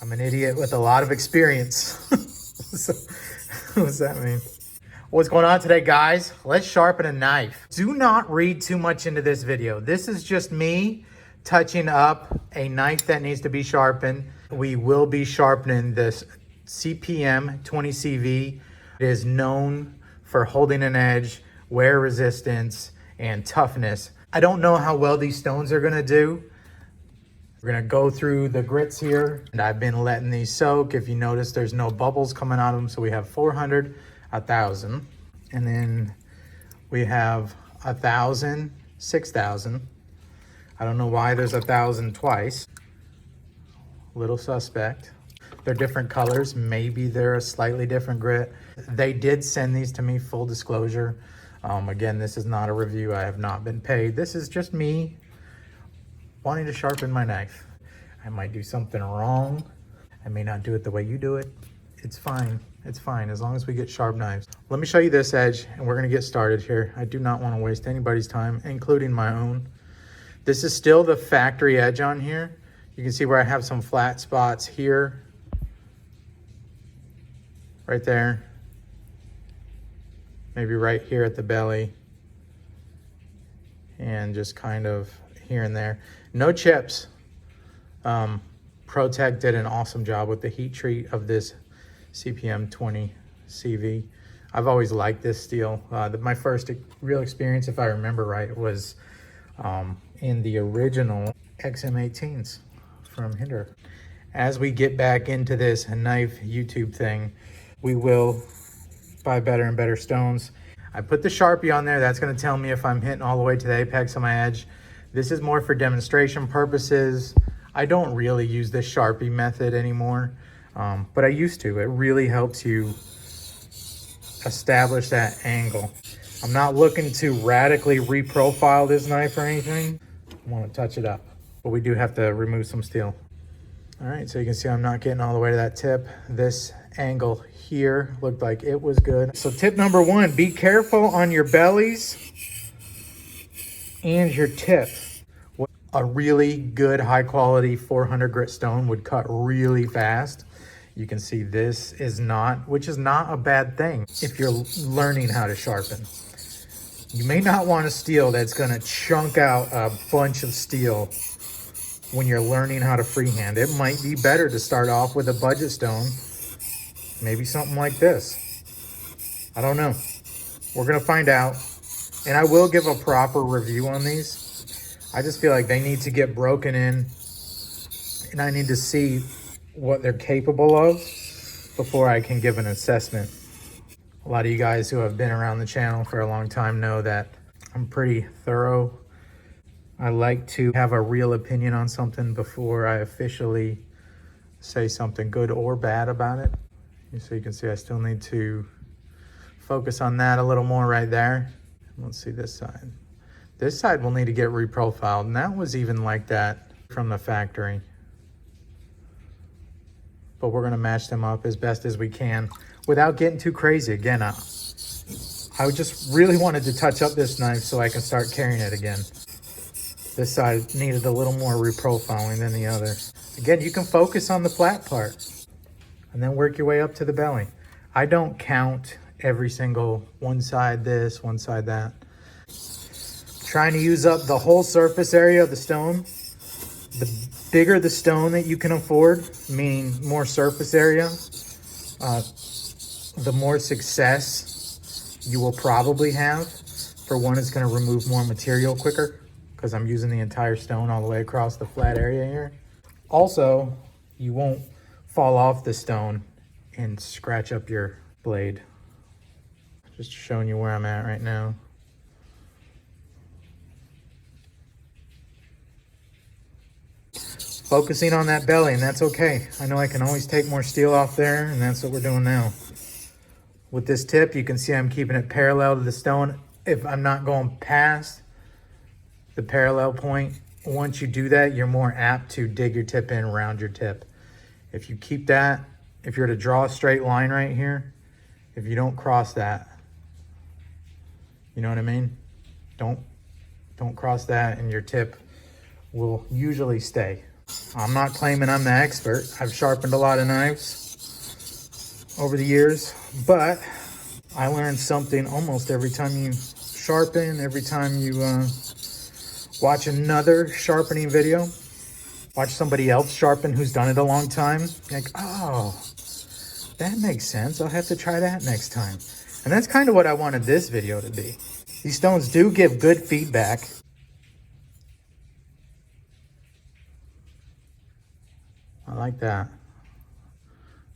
I'm an idiot with a lot of experience. So, what does that mean? What's going on today, guys? Let's sharpen a knife. Do not read too much into this video. This is just me touching up a knife that needs to be sharpened. We will be sharpening this CPM 20CV. It is known for holding an edge, wear resistance, and toughness. I don't know how well these stones are gonna do. We're gonna go through the grits here, and I've been letting these soak. If you notice, there's no bubbles coming out of them. So we have 400, 1,000, and then we have 1,000, 6,000. I don't know why there's 1,000 twice. Little suspect. They're different colors. Maybe they're a slightly different grit. They did send these to me, full disclosure. Again, this is not a review. I have not been paid. This is just me wanting to sharpen my knife. I might do something wrong. I may not do it the way you do it. It's fine. It's fine as long as we get sharp knives. Let me show you this edge and we're gonna get started here. I do not want to waste anybody's time, including my own. This is still the factory edge on here. You can see where I have some flat spots here, right there, maybe right here at the belly, and just kind of here and there. No chips. ProTech did an awesome job with the heat treat of this CPM 20 CV. I've always liked this steel. My first real experience, if I remember right, was in the original XM18s from Hinder. As we get back into this knife YouTube thing, we will buy better and better stones. I put the Sharpie on there. That's going to tell me if I'm hitting all the way to the apex of my edge. This is more for demonstration purposes. I don't really use this Sharpie method anymore, but I used to. It really helps you establish that angle. I'm not looking to radically reprofile this knife or anything. I want to touch it up, but we do have to remove some steel. All right, so you can see I'm not getting all the way to that tip. This angle here looked like it was good. So tip number one, be careful on your bellies and your tip. A really good high quality 400 grit stone would cut really fast. You can see this is not, which is not a bad thing if you're learning how to sharpen. You may not want a steel that's gonna chunk out a bunch of steel when you're learning how to freehand. It might be better to start off with a budget stone, maybe something like this. I don't know. We're gonna find out. And I will give a proper review on these. I just feel like they need to get broken in and I need to see what they're capable of before I can give an assessment. A lot of you guys who have been around the channel for a long time know that I'm pretty thorough. I like to have a real opinion on something before I officially say something good or bad about it. So you can see I still need to focus on that a little more right there. Let's see this side. This side will need to get reprofiled, and that was even like that from the factory. But we're gonna match them up as best as we can without getting too crazy. Again, I just really wanted to touch up this knife so I can start carrying it again. This side needed a little more reprofiling than the other. Again, you can focus on the flat part and then work your way up to the belly. I don't count every single one side this, one side that. Trying to use up the whole surface area of the stone. The bigger the stone that you can afford, meaning more surface area, the more success you will probably have. For one, it's gonna remove more material quicker because I'm using the entire stone all the way across the flat area here. Also, you won't fall off the stone and scratch up your blade. Just showing you where I'm at right now. Focusing on that belly, and that's okay. I know I can always take more steel off there, and that's what we're doing now. With this tip, you can see I'm keeping it parallel to the stone. If I'm not going past the parallel point, once you do that, you're more apt to dig your tip in around your tip. If you keep that, if you're to draw a straight line right here, if you don't cross that, you know what I mean? Don't cross that, and your tip will usually stay. I'm not claiming I'm the expert. I've sharpened a lot of knives over the years, but I learned something almost every time you sharpen, every time you watch another sharpening video, watch somebody else sharpen who's done it a long time. You're like, oh, that makes sense. I'll have to try that next time. And that's kind of what I wanted this video to be. These stones do give good feedback. I like that.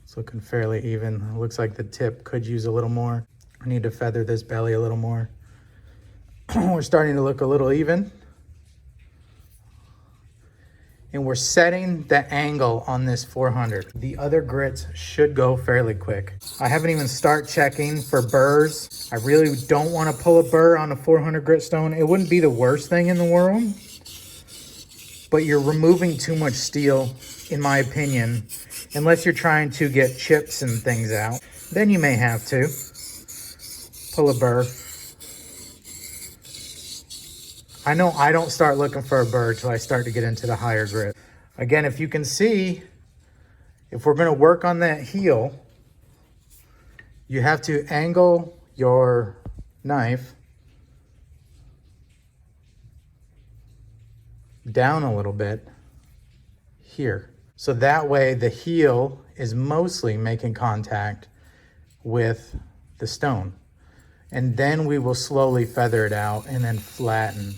It's looking fairly even. It looks like the tip could use a little more. I need to feather this belly a little more. We're starting to look a little even. And we're setting the angle on this 400. The other grits should go fairly quick. I haven't even started checking for burrs. I really don't want to pull a burr on a 400 grit stone. It wouldn't be the worst thing in the world, but you're removing too much steel, in my opinion, unless you're trying to get chips and things out. Then you may have to pull a burr. I know I don't start looking for a burr till I start to get into the higher grit. Again, if you can see, if we're gonna work on that heel, you have to angle your knife down a little bit here. So that way the heel is mostly making contact with the stone. And then we will slowly feather it out and then flatten.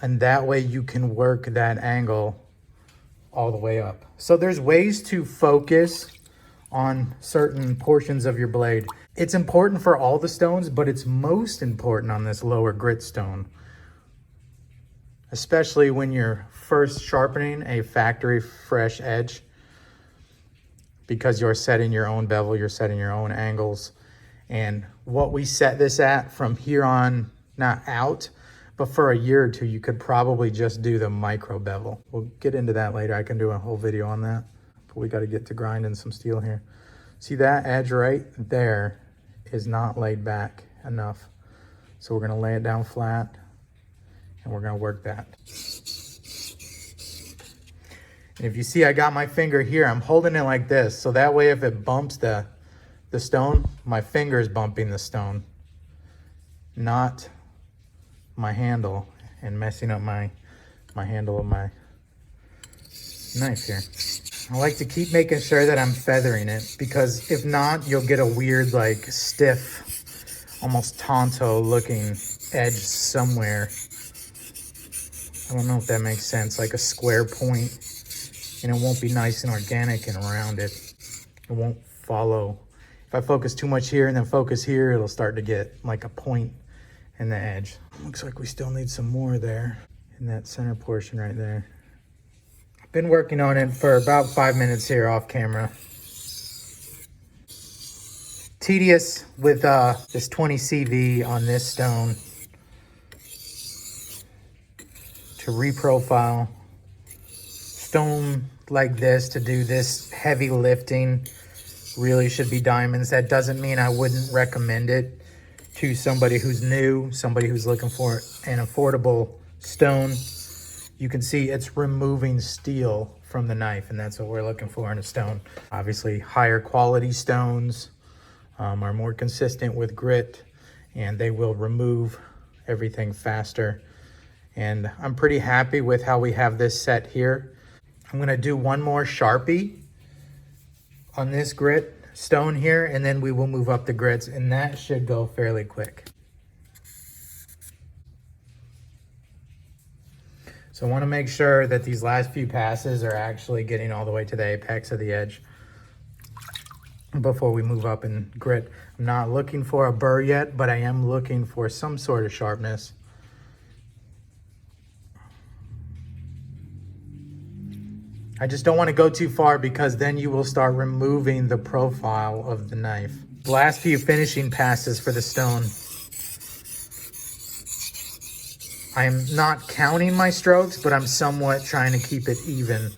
And that way you can work that angle all the way up. So there's ways to focus on certain portions of your blade. It's important for all the stones, but it's most important on this lower grit stone, especially when you're first sharpening a factory fresh edge, because you're setting your own bevel, you're setting your own angles. And what we set this at from here on, not out, but for a year or two, you could probably just do the micro bevel. We'll get into that later. I can do a whole video on that, but we got to get to grinding some steel here. See that edge right there is not laid back enough. So we're gonna lay it down flat and we're gonna work that. And if you see, I got my finger here, I'm holding it like this. So that way, if it bumps the stone, my finger is bumping the stone, not my handle and messing up my handle of my knife here. I like to keep making sure that I'm feathering it, because if not, you'll get a weird, like, stiff, almost Tonto looking edge somewhere. I don't know if that makes sense, like a square point, and it won't be nice and organic and rounded. It won't follow. If I focus too much here and then focus here, it'll start to get like a point in the edge. Looks like we still need some more there in that center portion right there. I've been working on it for about 5 minutes here off camera. Tedious with this 20 CV on this stone to reprofile. Stone like this to do this heavy lifting really should be diamonds. That doesn't mean I wouldn't recommend it to somebody who's new, somebody who's looking for an affordable stone. You can see it's removing steel from the knife, and that's what we're looking for in a stone. Obviously, higher quality stones are more consistent with grit, and they will remove everything faster. And I'm pretty happy with how we have this set here. I'm gonna do one more Sharpie on this grit stone here, and then we will move up the grits, and that should go fairly quick. So I want to make sure that these last few passes are actually getting all the way to the apex of the edge before we move up and grit. I'm not looking for a burr yet, but I am looking for some sort of sharpness. I just don't want to go too far, because then you will start removing the profile of the knife. Last few finishing passes for the stone. I'm not counting my strokes, but I'm somewhat trying to keep it even,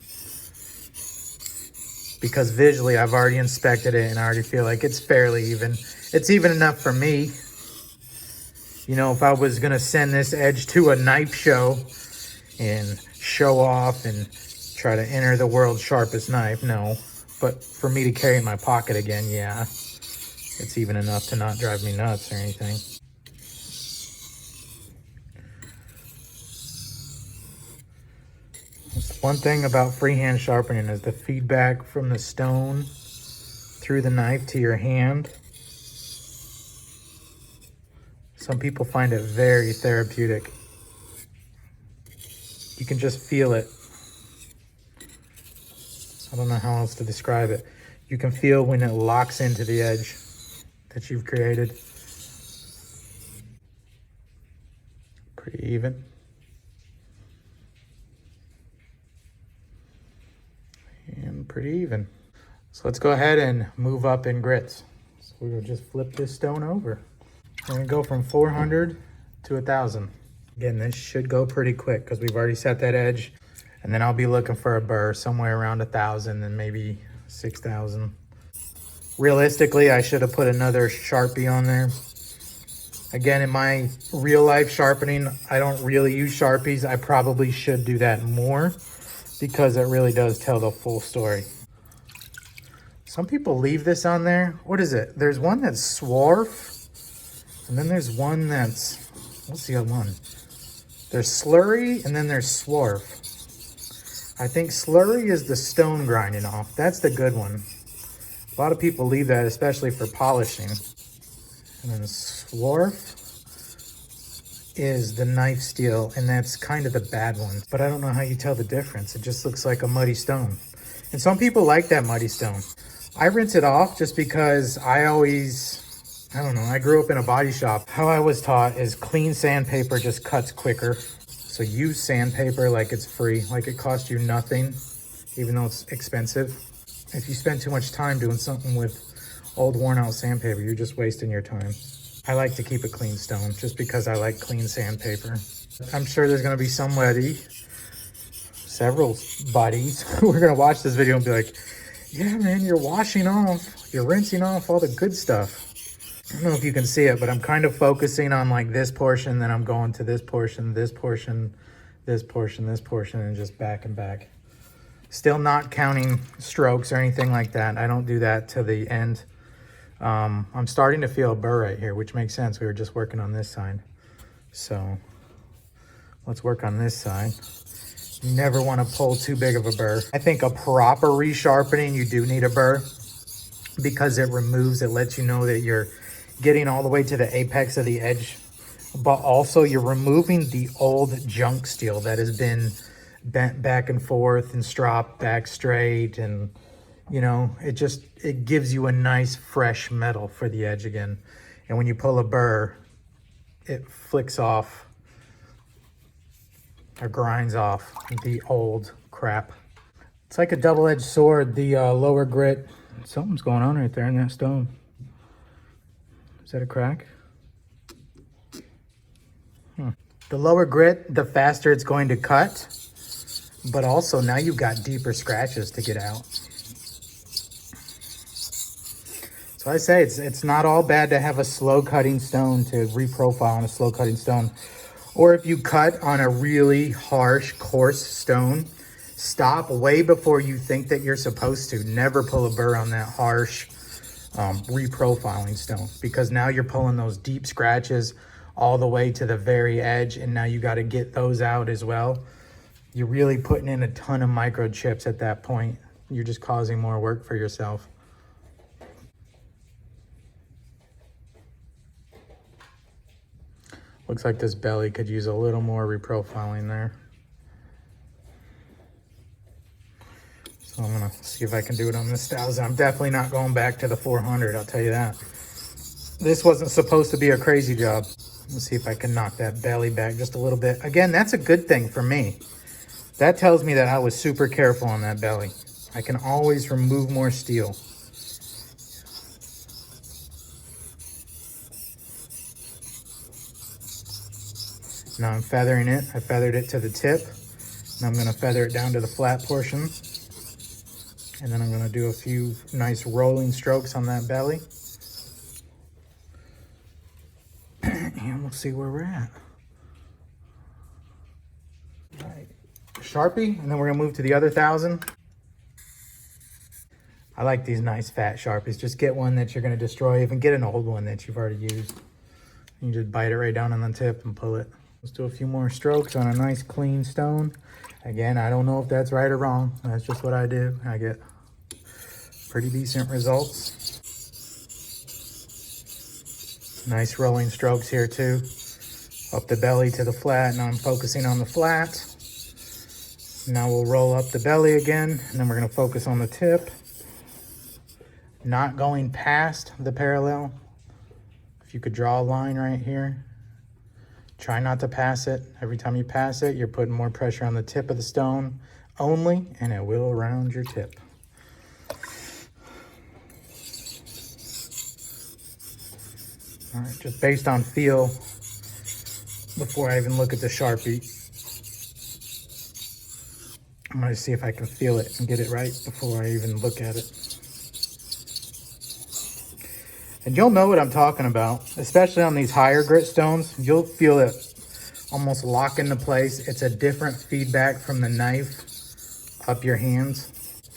because visually I've already inspected it and I already feel like it's fairly even. It's even enough for me. You know, if I was gonna send this edge to a knife show and show off and try to enter the world's sharpest knife. No, but for me to carry in my pocket again, yeah, it's even enough to not drive me nuts or anything. One thing about freehand sharpening is the feedback from the stone through the knife to your hand. Some people find it very therapeutic. You can just feel it. I don't know how else to describe it. You can feel when it locks into the edge that you've created. Pretty even. And pretty even. So let's go ahead and move up in grits. So we will just flip this stone over. We're gonna go from 400 to 1,000. Again, this should go pretty quick because we've already set that edge. And then I'll be looking for a burr somewhere around 1,000 and maybe 6,000. Realistically, I should have put another Sharpie on there. Again, in my real life sharpening, I don't really use Sharpies. I probably should do that more because it really does tell the full story. Some people leave this on there. What is it? There's one that's Swarf. And then there's one that's, what's the other one? There's Slurry and then there's Swarf. I think Slurry is the stone grinding off. That's the good one. A lot of people leave that, especially for polishing. And then Swarf is the knife steel, and that's kind of the bad one. But I don't know how you tell the difference. It just looks like a muddy stone. And some people like that muddy stone. I rinse it off just because I don't know, I grew up in a body shop. How I was taught is clean sandpaper just cuts quicker. So use sandpaper like it's free, like it costs you nothing, even though it's expensive. If you spend too much time doing something with old worn out sandpaper, you're just wasting your time. I like to keep a clean stone just because I like clean sandpaper. I'm sure there's gonna be somebody, several buddies, who are gonna watch this video and be like, yeah man, you're washing off, you're rinsing off all the good stuff. I don't know if you can see it, but I'm kind of focusing on like this portion, then I'm going to this portion, this portion, this portion, this portion, and just back and back. Still not counting strokes or anything like that. I don't do that to the end. I'm starting to feel a burr right here, which makes sense. We were just working on this side. So let's work on this side. You never want to pull too big of a burr. I think a proper resharpening, you do need a burr because it lets you know that you're getting all the way to the apex of the edge, but also you're removing the old junk steel that has been bent back and forth and stropped back straight, and you know, it gives you a nice fresh metal for the edge again. And when you pull a burr, it flicks off or grinds off the old crap. It's like a double-edged sword. The lower grit, something's going on right there in that stone. Is that a crack? The lower grit, the faster it's going to cut, but also now you've got deeper scratches to get out. So I say it's not all bad to have a slow cutting stone to reprofile on a slow cutting stone. Or if you cut on a really harsh, coarse stone, stop way before you think that you're supposed to. Never pull a burr on that harsh, reprofiling stone, because now you're pulling those deep scratches all the way to the very edge, and now you got to get those out as well. You're really putting in a ton of microchips at that point. You're just causing more work for yourself. Looks like this belly could use a little more reprofiling there. So I'm gonna see if I can do it on this 1,000. I'm definitely not going back to the 400, I'll tell you that. This wasn't supposed to be a crazy job. Let's see if I can knock that belly back just a little bit. Again, that's a good thing for me. That tells me that I was super careful on that belly. I can always remove more steel. Now I'm feathering it. I feathered it to the tip. And I'm gonna feather it down to the flat portion. And then I'm gonna do a few nice rolling strokes on that belly. And we'll see where we're at. All right. Sharpie, and then we're gonna move to the other 1,000. I like these nice fat Sharpies. Just get one that you're gonna destroy. Even get an old one that you've already used. You just bite it right down on the tip and pull it. Let's do a few more strokes on a nice clean stone. Again, I don't know if that's right or wrong. That's just what I do. I get pretty decent results. Nice rolling strokes here too. Up the belly to the flat. Now I'm focusing on the flat. Now we'll roll up the belly again, and then we're gonna focus on the tip. Not going past the parallel. If you could draw a line right here, try not to pass it. Every time you pass it, you're putting more pressure on the tip of the stone only, and it will round your tip. All right, just based on feel, before I even look at the Sharpie, I'm gonna see if I can feel it and get it right before I even look at it. And you'll know what I'm talking about, especially on these higher grit stones. You'll feel it almost lock into place. It's a different feedback from the knife up your hands.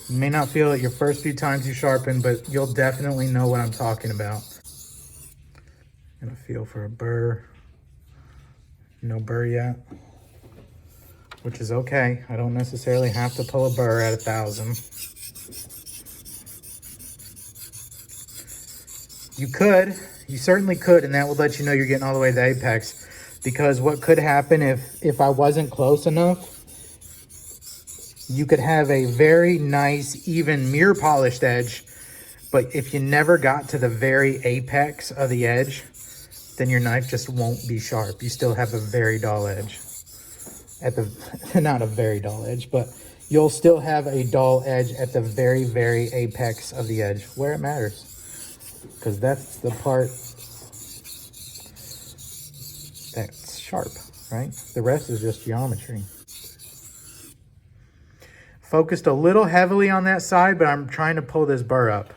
You may not feel it your first few times you sharpen, but you'll definitely know what I'm talking about. I'm gonna feel for a burr. No burr yet, which is okay. I don't necessarily have to pull a burr at 1,000. You could, you certainly could, and that would let you know you're getting all the way to the apex. Because what could happen if I wasn't close enough, you could have a very nice, even mirror polished edge, but if you never got to the very apex of the edge, then your knife just won't be sharp. You still have a very dull edge. At the, not a very dull edge, but you'll still have a dull edge at the very, very apex of the edge, where it matters. Because that's the part that's sharp, right? The rest is just geometry. Focused a little heavily on that side, but I'm trying to pull this burr up.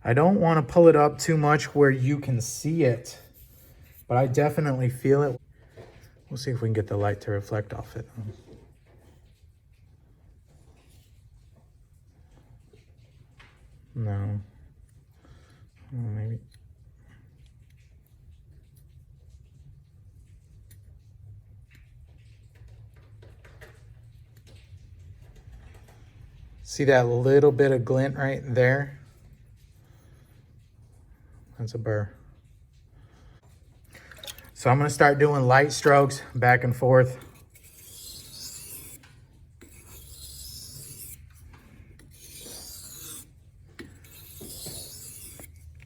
I don't want to pull it up too much where you can see it, but I definitely feel it. We'll see if we can get the light to reflect off it. No. Maybe. See that little bit of glint right there? That's a burr. So I'm gonna start doing light strokes back and forth.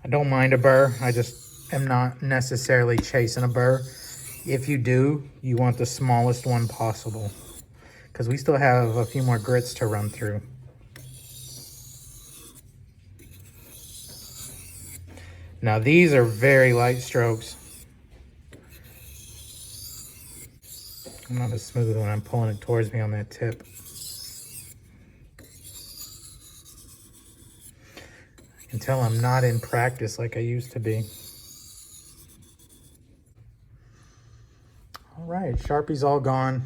I don't mind a burr. I just am not necessarily chasing a burr. If you do, you want the smallest one possible, because we still have a few more grits to run through. Now these are very light strokes. I'm not as smooth when I'm pulling it towards me on that tip. I can tell I'm not in practice like I used to be. All right, Sharpie's all gone.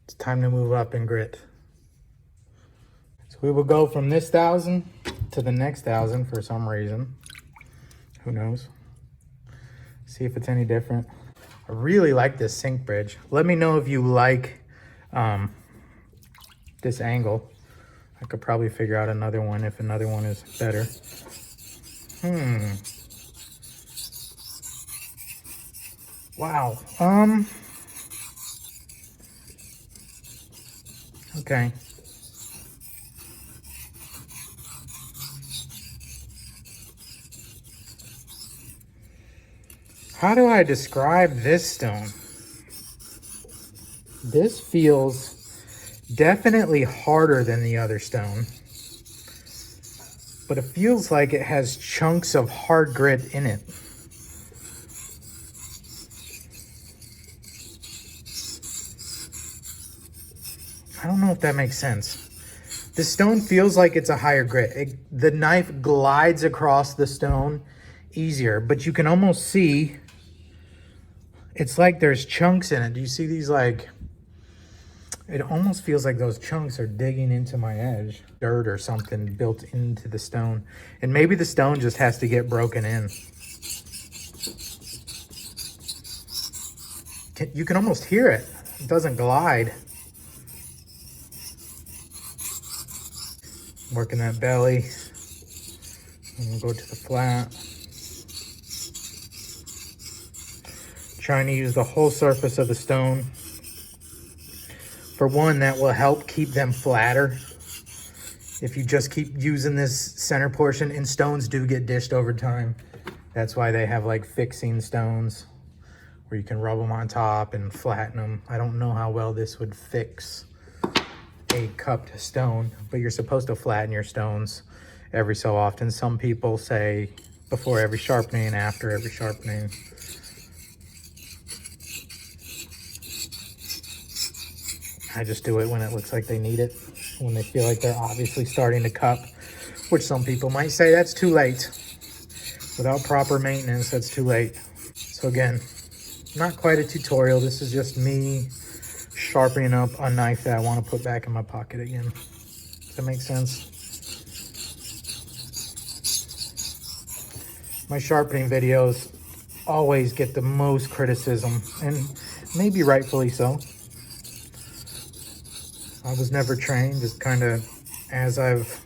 It's time to move up in grit. So we will go from this 1,000 to the next 1,000 for some reason. Who knows? See if it's any different. I really like this sink bridge. Let me know if you like this angle. I could probably figure out another one if another one is better. Wow. Okay. How do I describe this stone? This feels definitely harder than the other stone, but it feels like it has chunks of hard grit in it. I don't know if that makes sense. The stone feels like it's a higher grit. The knife glides across the stone easier, but you can almost see it's like there's chunks in it. Do you see these, like, It almost feels like those chunks are digging into my edge. Dirt or something built into the stone. And maybe the stone just has to get broken in. You can almost hear it. It doesn't glide. Working that belly. And we'll go to the flat. Trying to use the whole surface of the stone. For one, that will help keep them flatter. If you just keep using this center portion, and stones do get dished over time. That's why they have like fixing stones where you can rub them on top and flatten them. I don't know how well this would fix a cupped stone, but you're supposed to flatten your stones every so often. Some people say before every sharpening and after every sharpening. I just do it when it looks like they need it, when they feel like they're obviously starting to cup, which some people might say that's too late. Without proper maintenance, that's too late. So again, not quite a tutorial. This is just me sharpening up a knife that I want to put back in my pocket again. Does that make sense? My sharpening videos always get the most criticism, and maybe rightfully so. I was never trained, just kind of, as I've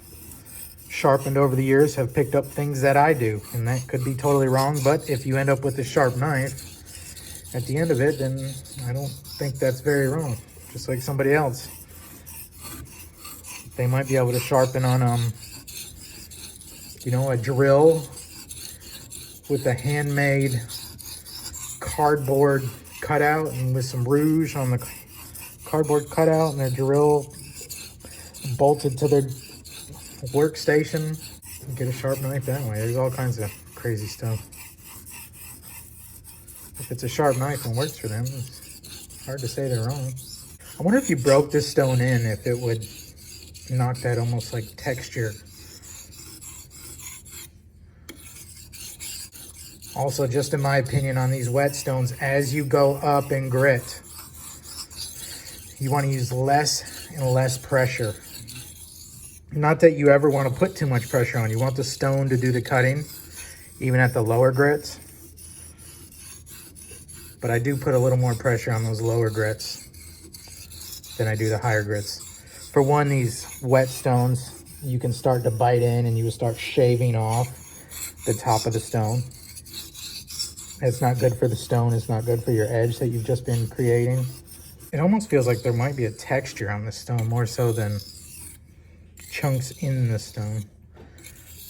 sharpened over the years, have picked up things that I do, and that could be totally wrong. But if you end up with a sharp knife at the end of it, then I don't think that's very wrong. Just like somebody else, they might be able to sharpen on you know, a drill with a handmade cardboard cutout and with some rouge on the cardboard cutout and their drill bolted to their workstation. Get a sharp knife that way. There's all kinds of crazy stuff. If it's a sharp knife and works for them, it's hard to say they're wrong. I wonder if you broke this stone in, if it would knock that almost like texture. Also, just in my opinion on these whetstones, as you go up in grit, you want to use less and less pressure. Not that you ever want to put too much pressure on. You want the stone to do the cutting, even at the lower grits. But I do put a little more pressure on those lower grits than I do the higher grits. For one, these whetstones, you can start to bite in and you will start shaving off the top of the stone. It's not good for the stone. It's not good for your edge that you've just been creating. It almost feels like there might be a texture on the stone, more so than chunks in the stone.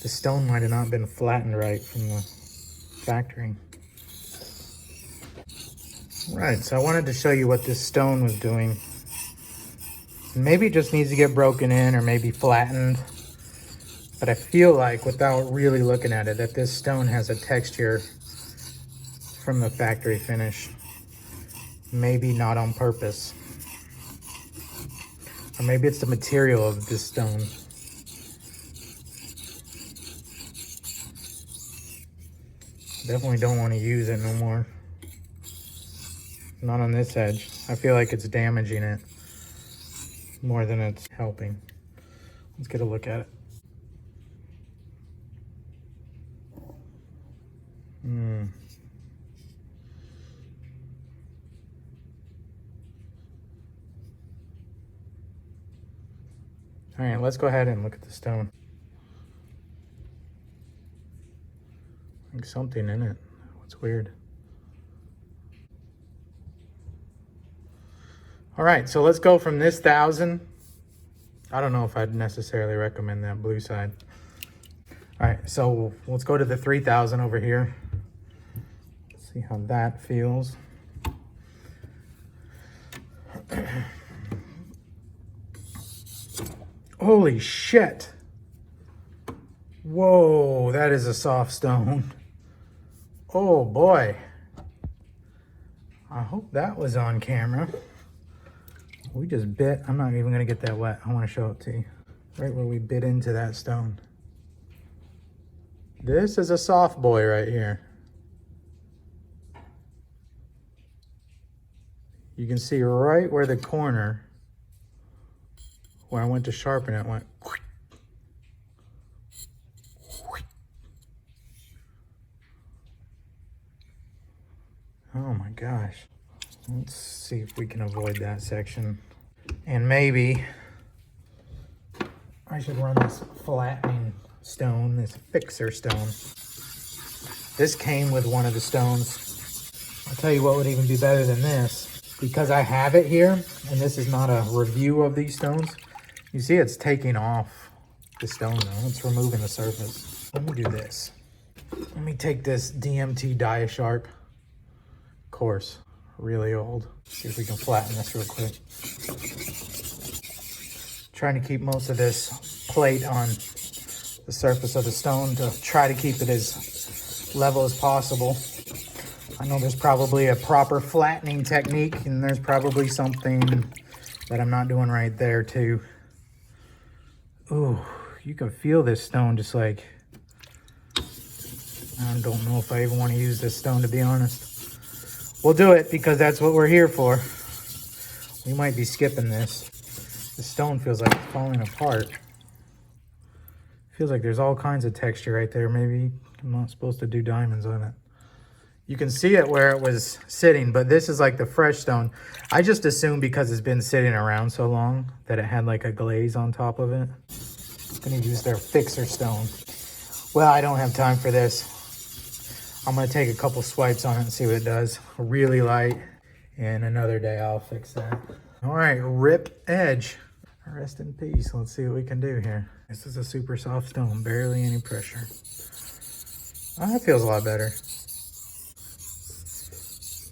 The stone might have not been flattened right from the factory. Right, so I wanted to show you what this stone was doing. Maybe it just needs to get broken in or maybe flattened. But I feel like, without really looking at it, that this stone has a texture from the factory finish. Maybe not on purpose. Or maybe it's the material of this stone. Definitely don't want to use it no more. Not on this edge. I feel like it's damaging it more than it's helping. Let's get a look at it. All right, let's go ahead and look at the stone. I think something in it. What's weird? All right, so let's go from this 1,000. I don't know if I'd necessarily recommend that blue side. All right, so let's go to the 3,000 over here. See how that feels. Holy shit. Whoa, that is a soft stone. Oh boy. I hope that was on camera. We just bit. I'm not even gonna get that wet. I wanna show it to you. Right where we bit into that stone. This is a soft boy right here. You can see right where the corner where I went to sharpen it, went. Oh my gosh. Let's see if we can avoid that section. And maybe I should run this flattening stone, this fixer stone. This came with one of the stones. I'll tell you what would even be better than this. Because I have it here, and this is not a review of these stones. You see it's taking off the stone though. It's removing the surface. Let me do this. Let me take this DMT Dia-Sharp. Of course, really old. See if we can flatten this real quick. Trying to keep most of this plate on the surface of the stone to try to keep it as level as possible. I know there's probably a proper flattening technique, and there's probably something that I'm not doing right there too. Ooh, you can feel this stone just like, I don't know if I even want to use this stone, to be honest. We'll do it because that's what we're here for. We might be skipping this. The stone feels like it's falling apart. Feels like there's all kinds of texture right there. Maybe I'm not supposed to do diamonds on it. You can see it where it was sitting, but this is like the fresh stone. I just assumed because it's been sitting around so long that it had like a glaze on top of it. I'm gonna use their fixer stone. Well, I don't have time for this. I'm gonna take a couple swipes on it and see what it does. Really light, and another day I'll fix that. All right, rip edge. Rest in peace. Let's see what we can do here. This is a super soft stone, barely any pressure. Oh, that feels a lot better.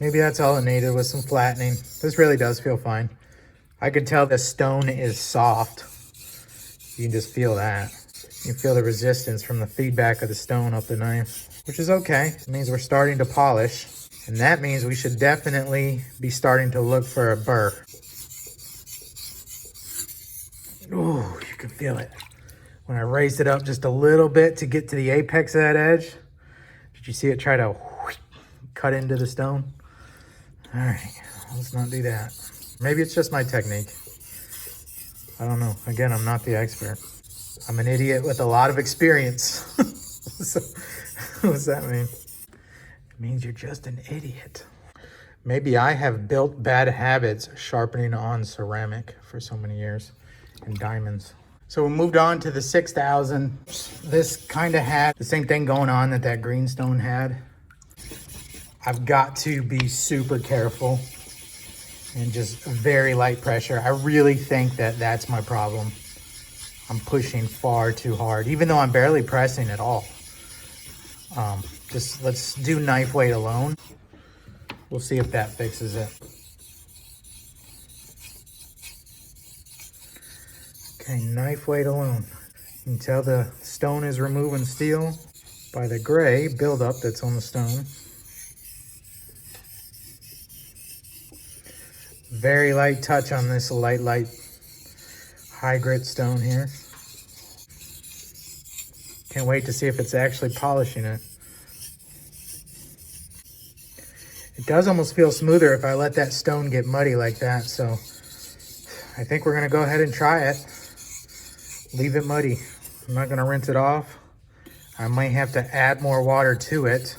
Maybe that's all it needed was some flattening. This really does feel fine. I can tell the stone is soft. You can just feel that. You can feel the resistance from the feedback of the stone up the knife, which is okay. It means we're starting to polish, and that means we should definitely be starting to look for a burr. Ooh, you can feel it. When I raised it up just a little bit to get to the apex of that edge, did you see it try to cut into the stone? All right, let's not do that. Maybe it's just my technique. I don't know. Again, I'm not the expert. I'm an idiot with a lot of experience. So, what does that mean? It means you're just an idiot. Maybe I have built bad habits sharpening on ceramic for so many years and diamonds. So we moved on to the 6000. This kind of had the same thing going on that that green stone had. I've got to be super careful and just very light pressure. I really think that that's my problem. I'm pushing far too hard, even though I'm barely pressing at all. Just let's do knife weight alone. We'll see if that fixes it. Okay, knife weight alone. You can tell the stone is removing steel by the gray buildup that's on the stone. Very light touch on this light high grit stone here. Can't wait to see if it's actually polishing it. It does almost feel smoother if I let that stone get muddy like that, so I think we're gonna go ahead and try it. Leave it muddy. I'm not gonna rinse it off. I might have to add more water to it,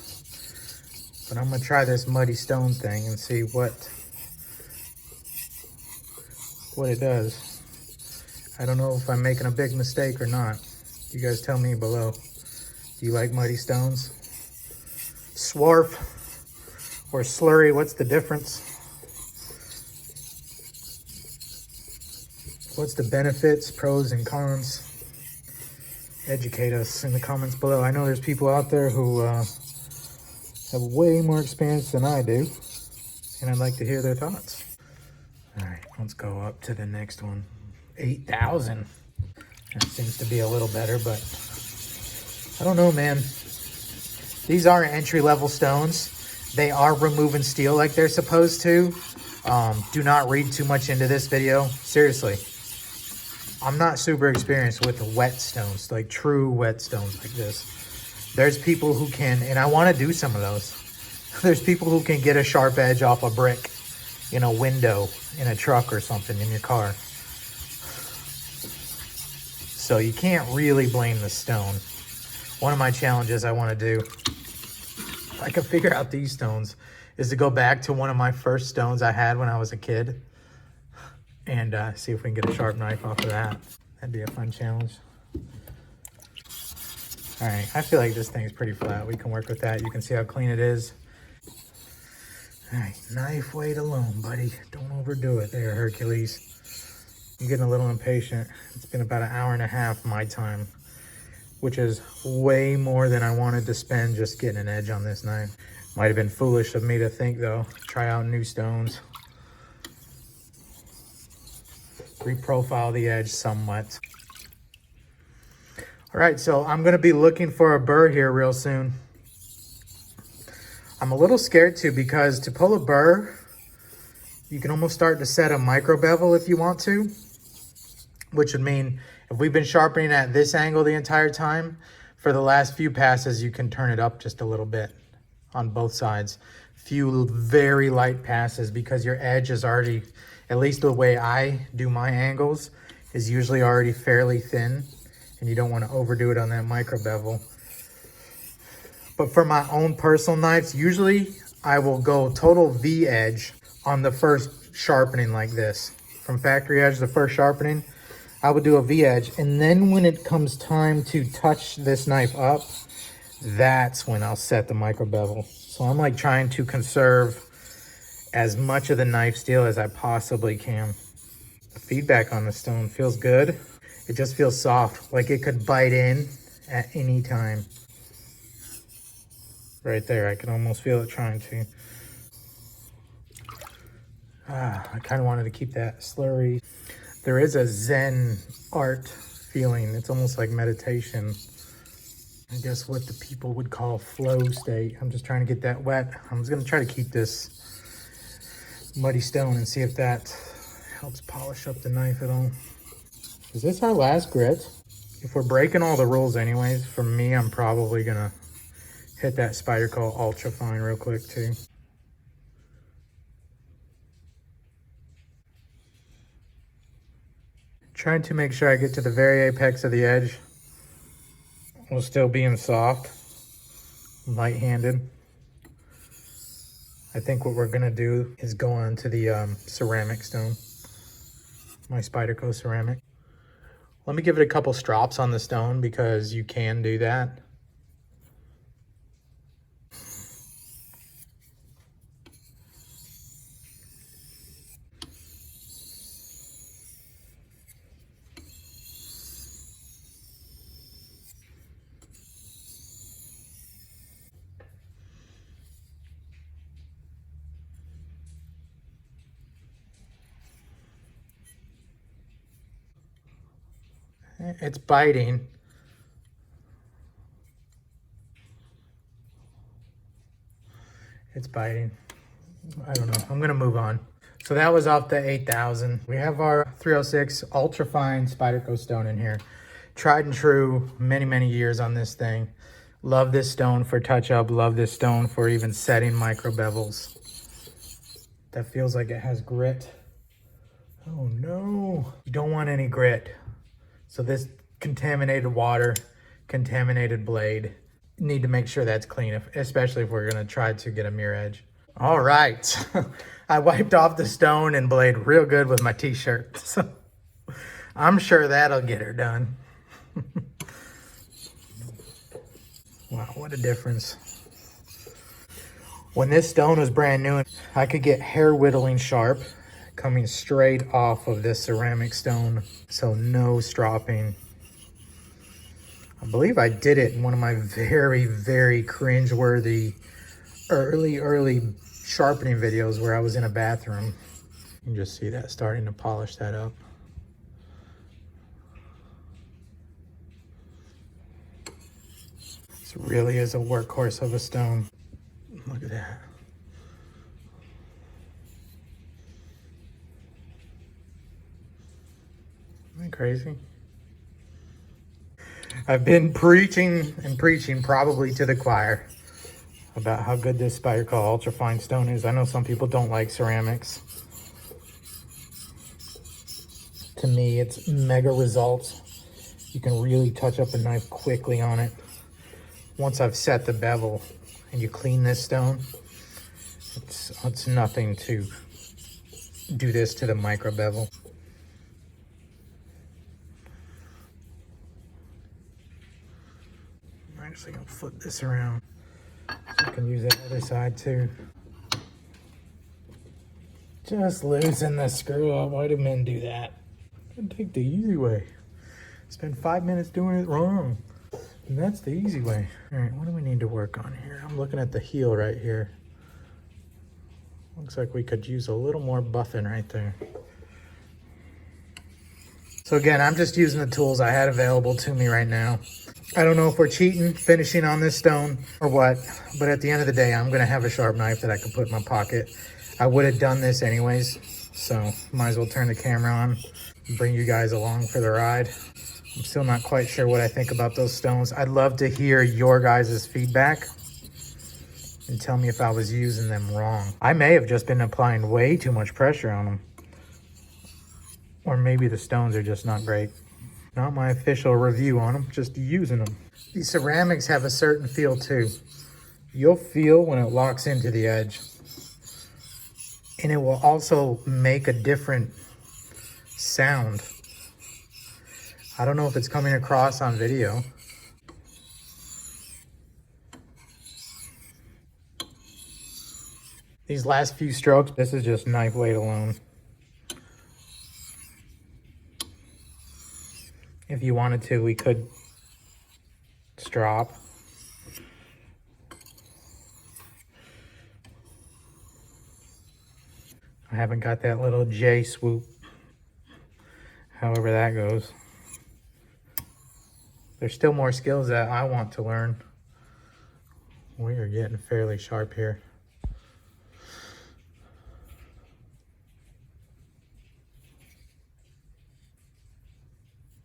but I'm gonna try this muddy stone thing and see what it does. I don't know if I'm making a big mistake or not. You guys tell me below. Do you like muddy stones? Swarf or slurry, what's the difference? What's the benefits, pros and cons? Educate us in the comments below. I know there's people out there who have way more experience than I do, and I'd like to hear their thoughts. All right, let's go up to the next one. 8,000. That seems to be a little better, but I don't know, man. These aren't entry-level stones. They are removing steel like they're supposed to. Do not read too much into this video. Seriously. I'm not super experienced with wet stones, like true wet stones like this. There's people who can, and I want to do some of those. There's people who can get a sharp edge off a brick in a window in a truck or something in your car. So you can't really blame the stone. One of my challenges I want to do, if I can figure out these stones, is to go back to one of my first stones I had when I was a kid and see if we can get a sharp knife off of that. That'd be a fun challenge. All right, I feel like this thing's pretty flat. We can work with that. You can see how clean it is. All right, knife weight alone, buddy. Don't overdo it there, Hercules. I'm getting a little impatient. It's been about an hour and a half my time, which is way more than I wanted to spend just getting an edge on this knife. Might have been foolish of me to think though, try out new stones. Reprofile the edge somewhat. All right, so I'm gonna be looking for a burr here real soon. I'm a little scared too because to pull a burr, you can almost start to set a micro bevel if you want to, which would mean if we've been sharpening at this angle the entire time, for the last few passes, you can turn it up just a little bit on both sides. Few very light passes because your edge is already, at least the way I do my angles, is usually already fairly thin and you don't want to overdo it on that micro bevel. But for my own personal knives, usually I will go total V edge on the first sharpening like this. From factory edge, the first sharpening, I would do a V edge. And then when it comes time to touch this knife up, that's when I'll set the micro bevel. So I'm like trying to conserve as much of the knife steel as I possibly can. The feedback on the stone feels good. It just feels soft, like it could bite in at any time. Right there, I can almost feel it trying to. I kind of wanted to keep that slurry. There is a Zen art feeling. It's almost like meditation. I guess what the people would call flow state. I'm just trying to get that wet. I'm just gonna try to keep this muddy stone and see if that helps polish up the knife at all. Is this our last grit? If we're breaking all the rules anyways, for me, I'm probably gonna hit that Spyderco Ultra Fine real quick too. Trying to make sure I get to the very apex of the edge while still being soft, light-handed. I think what we're gonna do is go on to the ceramic stone, my Spyderco ceramic. Let me give it a couple strops on the stone because you can do that. It's biting. It's biting. I don't know. I'm gonna move on. So that was off the 8000. We have our 306 ultra fine Spyderco stone in here. Tried and true, many, many years on this thing. Love this stone for touch up. Love this stone for even setting micro bevels. That feels like it has grit. Oh no. You don't want any grit. So this contaminated water, contaminated blade, need to make sure that's clean, especially if we're gonna try to get a mirror edge. All right, I wiped off the stone and blade real good with my t-shirt. So I'm sure that'll get her done. Wow, what a difference. When this stone was brand new, I could get hair whittling sharp coming straight off of this ceramic stone. So no stropping. I believe I did it in one of my very, very cringe-worthy early sharpening videos where I was in a bathroom. You can just see that starting to polish that up. This really is a workhorse of a stone. Look at that. Isn't that crazy? I've been preaching and preaching probably to the choir about how good this Spyderco Ultra Fine stone is. I know some people don't like ceramics. To me, it's mega results. You can really touch up a knife quickly on it. Once I've set the bevel and you clean this stone, it's nothing to do this to the micro bevel. I'm actually gonna flip this around so I can use that other side too. Just loosen the screw up. Why do men do that? Take the easy way. Spend 5 minutes doing it wrong. And that's the easy way. All right, what do we need to work on here? I'm looking at the heel right here. Looks like we could use a little more buffing right there. So again, I'm just using the tools I had available to me right now. I don't know if we're cheating, finishing on this stone or what, but at the end of the day, I'm gonna have a sharp knife that I can put in my pocket. I would have done this anyways, so might as well turn the camera on and bring you guys along for the ride. I'm still not quite sure what I think about those stones. I'd love to hear your guys' feedback and tell me if I was using them wrong. I may have just been applying way too much pressure on them. Or maybe the stones are just not great. Not my official review on them, just using them. These ceramics have a certain feel too. You'll feel when it locks into the edge. And it will also make a different sound. I don't know if it's coming across on video. These last few strokes, this is just knife weight alone. If you wanted to, we could strop. I haven't got that little J swoop, however that goes. There's still more skills that I want to learn. We are getting fairly sharp here.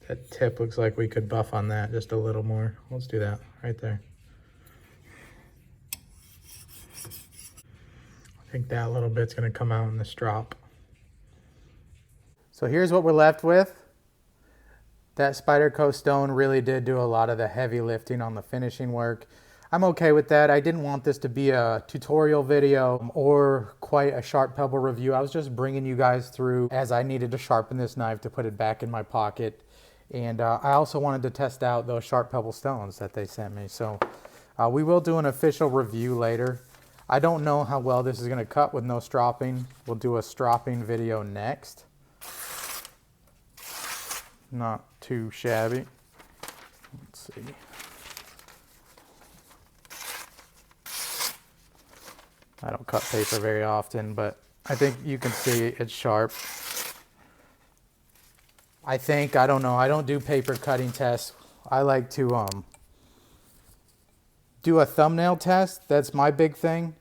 That tip looks like we could buff on that just a little more. Let's do that right there. I think that little bit's gonna come out in the strop. So here's what we're left with. That Spyderco stone really did do a lot of the heavy lifting on the finishing work. I'm okay with that. I didn't want this to be a tutorial video or quite a sharp pebble review. I was just bringing you guys through as I needed to sharpen this knife to put it back in my pocket. And I also wanted to test out those sharp pebble stones that they sent me. So we will do an official review later. I don't know how well this is gonna cut with no stropping. We'll do a stropping video next. Not too shabby. Let's see. I don't cut paper very often, but I think you can see it's sharp. I don't know, I don't do paper cutting tests. I like to do a thumbnail test. That's my big thing.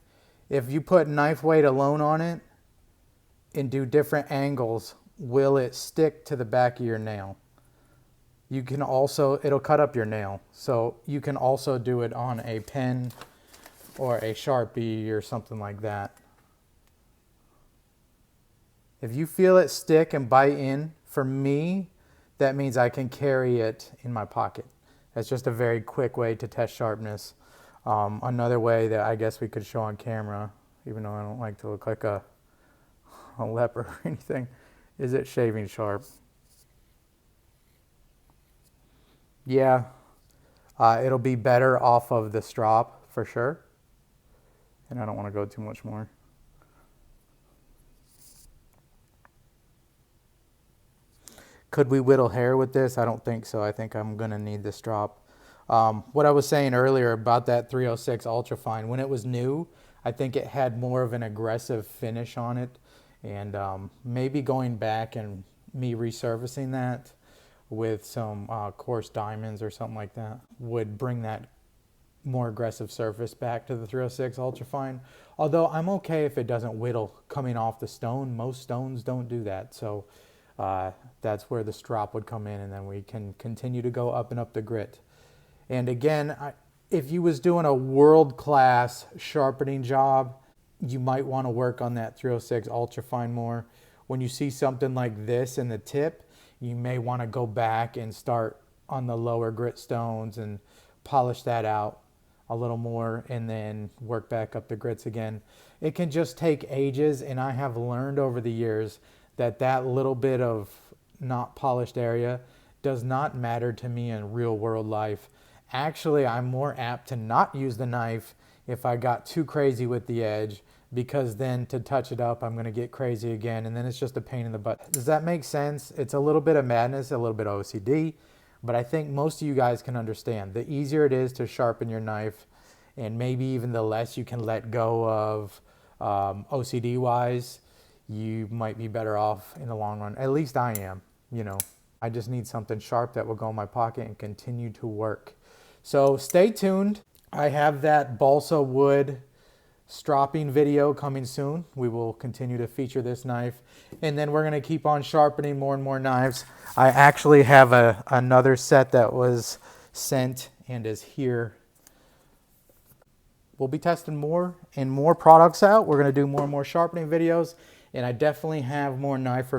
If you put knife weight alone on it and do different angles, will it stick to the back of your nail? You can also, it'll cut up your nail. So you can also do it on a pen or a Sharpie or something like that. If you feel it stick and bite in, for me, that means I can carry it in my pocket. That's just a very quick way to test sharpness. Another way that I guess we could show on camera, even though I don't like to look like a leper or anything, is it shaving sharp? Yeah, it'll be better off of the strop for sure. And I don't want to go too much more. Could we whittle hair with this? I don't think so. I think I'm going to need the strop. What I was saying earlier about that 306 Ultrafine, when it was new, I think it had more of an aggressive finish on it. And maybe going back and me resurfacing that with some coarse diamonds or something like that would bring that more aggressive surface back to the 306 Ultrafine. Although I'm okay if it doesn't whittle coming off the stone. Most stones don't do that. So that's where the strop would come in, and then we can continue to go up and up the grit. And again, if you was doing a world-class sharpening job, you might want to work on that 306 Ultrafine more. When you see something like this in the tip, you may want to go back and start on the lower grit stones and polish that out a little more and then work back up the grits again. It can just take ages, and I have learned over the years that that little bit of not polished area does not matter to me in real world life. Actually, I'm more apt to not use the knife if I got too crazy with the edge, because then to touch it up, I'm going to get crazy again, and then it's just a pain in the butt. Does that make sense? It's a little bit of madness, a little bit of OCD, but I think most of you guys can understand. The easier it is to sharpen your knife, and maybe even the less you can let go of OCD wise, you might be better off in the long run. At least I am, you know. I just need something sharp that will go in my pocket and continue to work. So stay tuned. I have that balsa wood stropping video coming soon. We will continue to feature this knife, and then we're going to keep on sharpening more and more knives. I actually have another set that was sent and is here. We'll be testing more and more products out. We're going to do more and more sharpening videos, and I definitely have more knife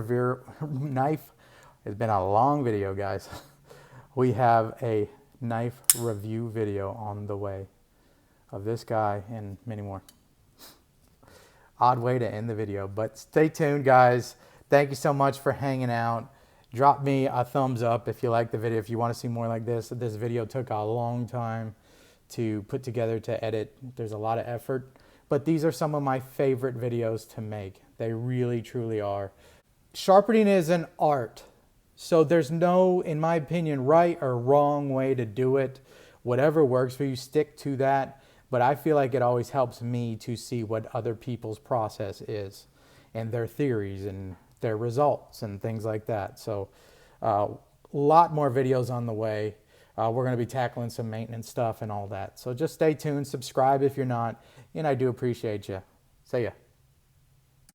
It's been a long video, guys. We have a knife review video on the way of this guy and many more. Odd way to end the video, but stay tuned, guys. Thank you so much for hanging out. Drop me a thumbs up if you like the video, if you want to see more like this. This video took a long time to put together, to edit. There's a lot of effort, but these are some of my favorite videos to make. They really, truly are. Sharpening is an art. So there's no, in my opinion, right or wrong way to do it. Whatever works for you, stick to that. But I feel like it always helps me to see what other people's process is and their theories and their results and things like that. So a lot more videos on the way. We're going to be tackling some maintenance stuff and all that. So just stay tuned, subscribe if you're not, and I do appreciate you. See ya.